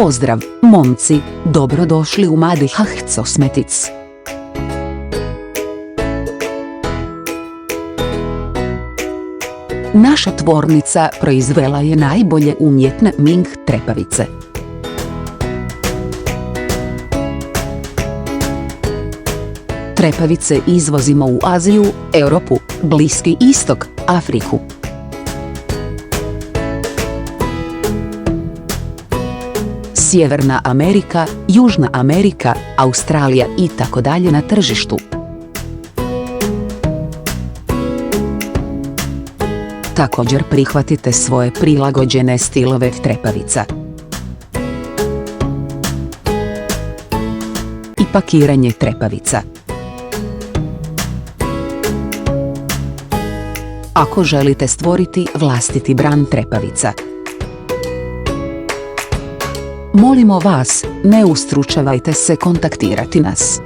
Pozdrav, momci, dobrodošli u Madihah Cosmetics. Naša tvornica proizvela je najbolje umjetne mink trepavice. Trepavice izvozimo u Aziju, Europu, Bliski istok, Afriku. Sjeverna Amerika, Južna Amerika, Australija i tako dalje na tržištu. Također prihvatite svoje prilagođene stilove trepavica. I pakiranje trepavica. Ako želite stvoriti vlastiti brand trepavica, molimo vas, ne ustručavajte se kontaktirati nas.